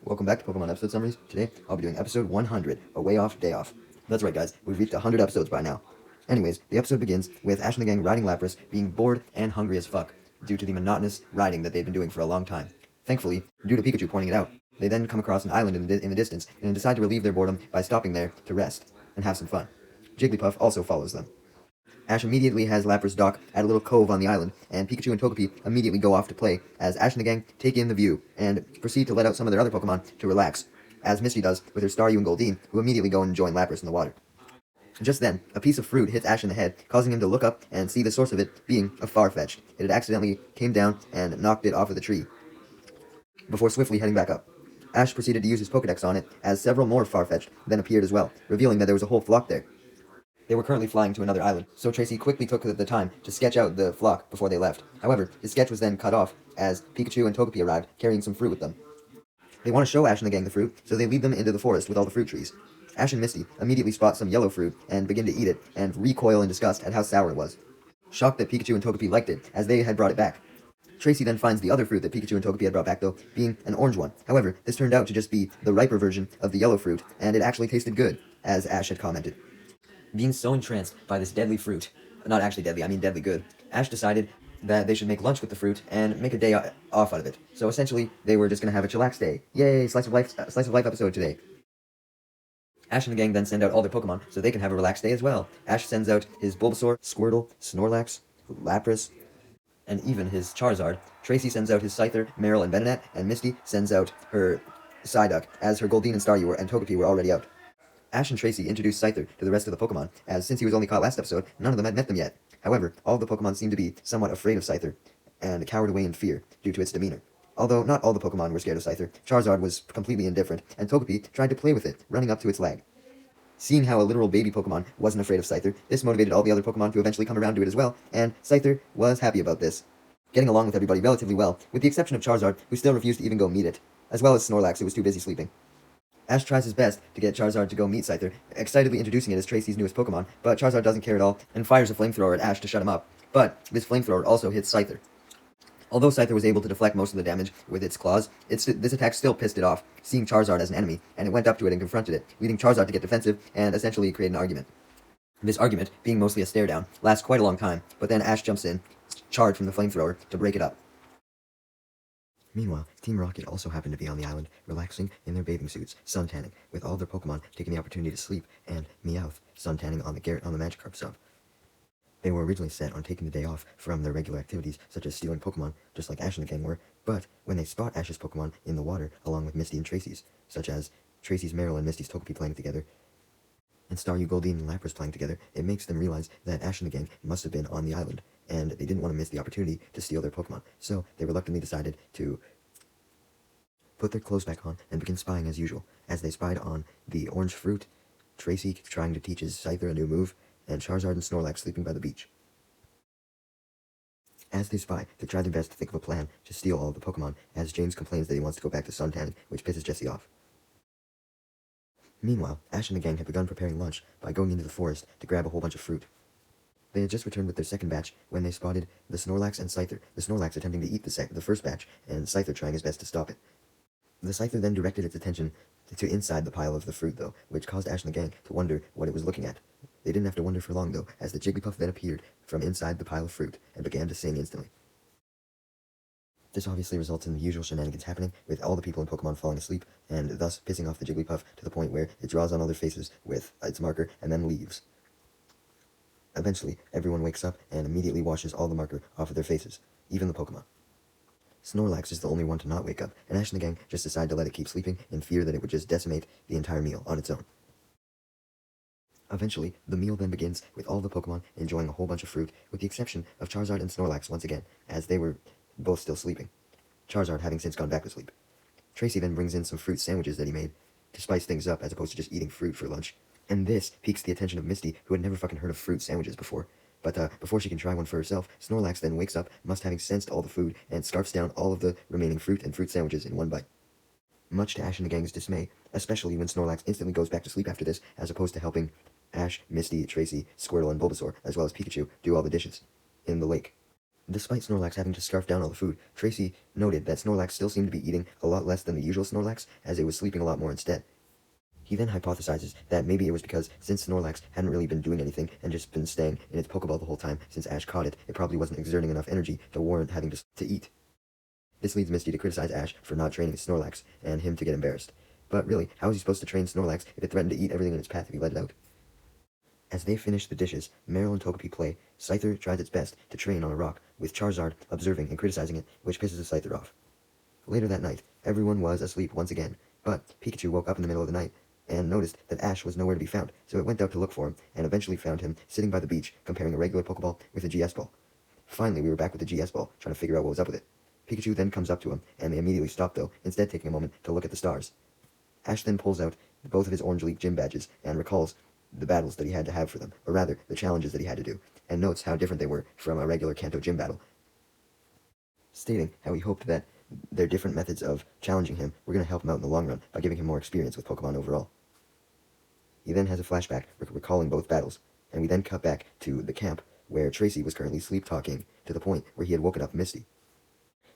Welcome back to Pokemon Episode Summaries. Today, I'll be doing episode 100, A Way Off, Day Off. That's right, guys, we've reached 100 episodes by now. Anyways, the episode begins with Ash and the gang riding Lapras being bored and hungry as fuck, due to the monotonous riding that they've been doing for a long time. Thankfully, due to Pikachu pointing it out, they then come across an island in the distance and decide to relieve their boredom by stopping there to rest and have some fun. Jigglypuff also follows them. Ash immediately has Lapras dock at a little cove on the island, and Pikachu and Togepi immediately go off to play, as Ash and the gang take in the view, and proceed to let out some of their other Pokemon to relax, as Misty does with her Staryu and Goldeen, who immediately go and join Lapras in the water. Just then, a piece of fruit hits Ash in the head, causing him to look up and see the source of it being a Farfetch'd. It had accidentally came down and knocked it off of the tree, before swiftly heading back up. Ash proceeded to use his Pokedex on it, as several more Farfetch'd then appeared as well, revealing that there was a whole flock there. They were currently flying to another island, so Tracy quickly took the time to sketch out the flock before they left. However, his sketch was then cut off as Pikachu and Togepi arrived, carrying some fruit with them. They want to show Ash and the gang the fruit, so they lead them into the forest with all the fruit trees. Ash and Misty immediately spot some yellow fruit and begin to eat it, and recoil in disgust at how sour it was. Shocked that Pikachu and Togepi liked it, as they had brought it back. Tracy then finds the other fruit that Pikachu and Togepi had brought back, though, being an orange one. However, this turned out to just be the riper version of the yellow fruit, and it actually tasted good, as Ash had commented. Being so entranced by this deadly fruit, not actually deadly, I mean deadly good, Ash decided that they should make lunch with the fruit and make a day off out of it. So essentially, they were just going to have a chillax day. Yay, slice of life episode today. Ash and the gang then send out all their Pokemon so they can have a relaxed day as well. Ash sends out his Bulbasaur, Squirtle, Snorlax, Lapras, and even his Charizard. Tracy sends out his Scyther, Meryl, and Venonat, and Misty sends out her Psyduck, as her Goldeen and Staryu and Togepi were already out. Ash and Tracy introduced Scyther to the rest of the Pokemon, as since he was only caught last episode, none of them had met them yet. However, all of the Pokemon seemed to be somewhat afraid of Scyther, and cowered away in fear due to its demeanor. Although not all the Pokemon were scared of Scyther, Charizard was completely indifferent, and Togepi tried to play with it, running up to its leg. Seeing how a literal baby Pokemon wasn't afraid of Scyther, this motivated all the other Pokemon to eventually come around to it as well, and Scyther was happy about this, getting along with everybody relatively well, with the exception of Charizard, who still refused to even go meet it, as well as Snorlax, who was too busy sleeping. Ash tries his best to get Charizard to go meet Scyther, excitedly introducing it as Tracy's newest Pokemon, but Charizard doesn't care at all, and fires a flamethrower at Ash to shut him up. But this flamethrower also hits Scyther. Although Scyther was able to deflect most of the damage with its claws, this attack still pissed it off, seeing Charizard as an enemy, and it went up to it and confronted it, leading Charizard to get defensive and essentially create an argument. This argument, being mostly a stare down, lasts quite a long time, but then Ash jumps in, charged from the flamethrower, to break it up. Meanwhile, Team Rocket also happened to be on the island, relaxing in their bathing suits, suntanning, with all their Pokemon taking the opportunity to sleep, and Meowth suntanning on the Magikarp sub. They were originally set on taking the day off from their regular activities, such as stealing Pokemon, just like Ash and the gang were, but when they spot Ash's Pokemon in the water, along with Misty and Tracy's, such as Tracy's Meryl and Misty's Togepi playing together, and Staryu, Goldeen, and Lapras playing together, it makes them realize that Ash and the gang must have been on the island, and they didn't want to miss the opportunity to steal their Pokemon, so they reluctantly decided to put their clothes back on and begin spying as usual, as they spied on the orange fruit, Tracy trying to teach his Scyther a new move, and Charizard and Snorlax sleeping by the beach. As they spy, they try their best to think of a plan to steal all of the Pokemon, as James complains that he wants to go back to suntanning, which pisses Jessie off. Meanwhile, Ash and the gang had begun preparing lunch by going into the forest to grab a whole bunch of fruit. They had just returned with their second batch when they spotted the Snorlax and Scyther, the Snorlax attempting to eat the first batch, and Scyther trying his best to stop it. The Scyther then directed its attention to inside the pile of the fruit, though, which caused Ash and the gang to wonder what it was looking at. They didn't have to wonder for long, though, as the Jigglypuff then appeared from inside the pile of fruit and began to sing instantly. This obviously results in the usual shenanigans happening, with all the people in Pokemon falling asleep, and thus pissing off the Jigglypuff to the point where it draws on all their faces with its marker and then leaves. Eventually, everyone wakes up and immediately washes all the marker off of their faces, even the Pokemon. Snorlax is the only one to not wake up, and Ash and the gang just decide to let it keep sleeping in fear that it would just decimate the entire meal on its own. Eventually, the meal then begins with all the Pokemon enjoying a whole bunch of fruit, with the exception of Charizard and Snorlax once again, as they were both still sleeping, Charizard having since gone back to sleep. Tracy then brings in some fruit sandwiches that he made to spice things up as opposed to just eating fruit for lunch, and this piques the attention of Misty, who had never fucking heard of fruit sandwiches before. But before she can try one for herself, Snorlax then wakes up, must having sensed all the food, and scarfs down all of the remaining fruit and fruit sandwiches in one bite. Much to Ash and the gang's dismay, especially when Snorlax instantly goes back to sleep after this, as opposed to helping Ash, Misty, Tracy, Squirtle, and Bulbasaur, as well as Pikachu, do all the dishes in the lake. Despite Snorlax having to scarf down all the food, Tracy noted that Snorlax still seemed to be eating a lot less than the usual Snorlax, as it was sleeping a lot more instead. He then hypothesizes that maybe it was because since Snorlax hadn't really been doing anything and just been staying in its Pokeball the whole time since Ash caught it, it probably wasn't exerting enough energy to warrant having to eat. This leads Misty to criticize Ash for not training Snorlax, and him to get embarrassed. But really, how is he supposed to train Snorlax if it threatened to eat everything in its path if he let it out? As they finish the dishes, Meryl and Togepi play. Scyther tries its best to train on a rock, with Charizard observing and criticizing it, which pisses the Scyther off. Later that night, everyone was asleep once again, but Pikachu woke up in the middle of the night and noticed that Ash was nowhere to be found, so it went out to look for him, and eventually found him sitting by the beach, comparing a regular Pokeball with a GS ball. Finally, we were back with the GS ball, trying to figure out what was up with it. Pikachu then comes up to him, and they immediately stop though, instead taking a moment to look at the stars. Ash then pulls out both of his Orange League gym badges, and recalls the battles that he had to have for them, or rather, the challenges that he had to do, and notes how different they were from a regular Kanto gym battle, stating how he hoped that their different methods of challenging him were going to help him out in the long run by giving him more experience with Pokemon overall. He then has a flashback recalling both battles, and we then cut back to the camp where Tracy was currently sleep-talking to the point where he had woken up Misty.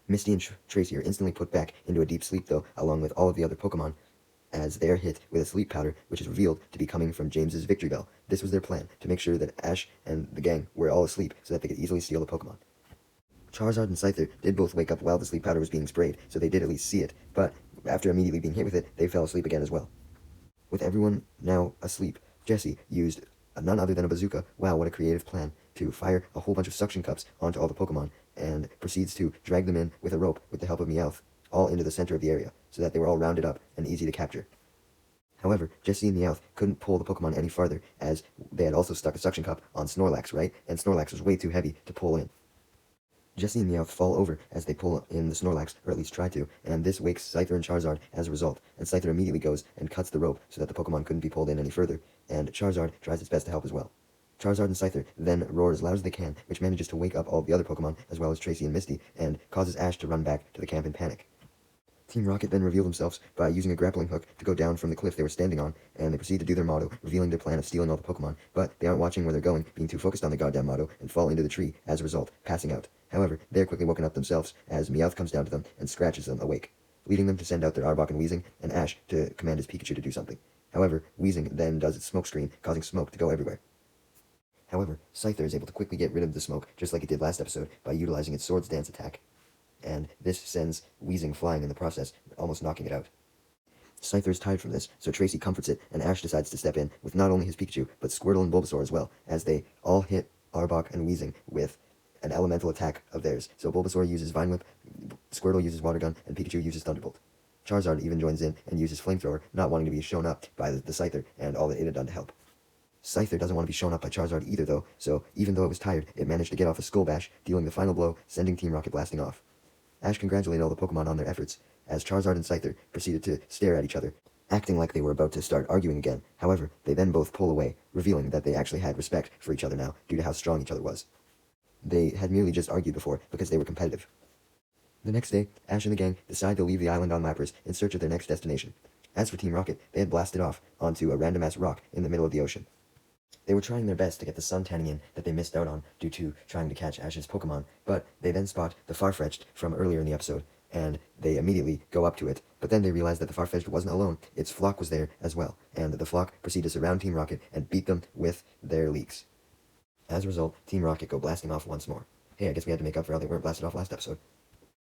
Misty and Tracy are instantly put back into a deep sleep though, along with all of the other Pokemon, as they are hit with a sleep powder which is revealed to be coming from James's Victory Bell. This was their plan, to make sure that Ash and the gang were all asleep so that they could easily steal the Pokemon. Charizard and Scyther did both wake up while the sleep powder was being sprayed, so they did at least see it, but after immediately being hit with it, they fell asleep again as well. With everyone now asleep, Jessie used none other than a bazooka, wow what a creative plan, to fire a whole bunch of suction cups onto all the Pokemon, and proceeds to drag them in with a rope with the help of Meowth, all into the center of the area, so that they were all rounded up and easy to capture. However, Jessie and Meowth couldn't pull the Pokemon any farther, as they had also stuck a suction cup on Snorlax, right? And Snorlax was way too heavy to pull in. Jessie and Meowth fall over as they pull in the Snorlax, or at least try to, and this wakes Scyther and Charizard as a result, and Scyther immediately goes and cuts the rope so that the Pokemon couldn't be pulled in any further, and Charizard tries its best to help as well. Charizard and Scyther then roar as loud as they can, which manages to wake up all the other Pokemon, as well as Tracy and Misty, and causes Ash to run back to the camp in panic. Team Rocket then reveal themselves by using a grappling hook to go down from the cliff they were standing on, and they proceed to do their motto, revealing their plan of stealing all the Pokemon, but they aren't watching where they're going, being too focused on the goddamn motto, and fall into the tree, as a result, passing out. However, they're quickly woken up themselves, as Meowth comes down to them and scratches them awake, leading them to send out their Arbok and Weezing, and Ash to command his Pikachu to do something. However, Weezing then does its smoke screen, causing smoke to go everywhere. However, Scyther is able to quickly get rid of the smoke, just like it did last episode, by utilizing its Swords Dance attack, and this sends Weezing flying in the process, almost knocking it out. Scyther is tired from this, so Tracy comforts it, and Ash decides to step in with not only his Pikachu, but Squirtle and Bulbasaur as well, as they all hit Arbok and Weezing with an elemental attack of theirs. So Bulbasaur uses Vine Whip, Squirtle uses Water Gun, and Pikachu uses Thunderbolt. Charizard even joins in and uses Flamethrower, not wanting to be shown up by the Scyther and all that it had done to help. Scyther doesn't want to be shown up by Charizard either though, so even though it was tired, it managed to get off a Skull Bash, dealing the final blow, sending Team Rocket blasting off. Ash congratulated all the Pokemon on their efforts, as Charizard and Scyther proceeded to stare at each other, acting like they were about to start arguing again. However, they then both pull away, revealing that they actually had respect for each other now, due to how strong each other was. They had merely just argued before, because they were competitive. The next day, Ash and the gang decide to leave the island on Lapras in search of their next destination. As for Team Rocket, they had blasted off onto a random-ass rock in the middle of the ocean. They were trying their best to get the sun tanning in that they missed out on due to trying to catch Ash's Pokemon, but they then spot the Farfetch'd from earlier in the episode, and they immediately go up to it, but then they realize that the Farfetch'd wasn't alone, its flock was there as well, and the flock proceed to surround Team Rocket and beat them with their leaks. As a result, Team Rocket go blasting off once more. Hey, I guess we had to make up for how they weren't blasted off last episode.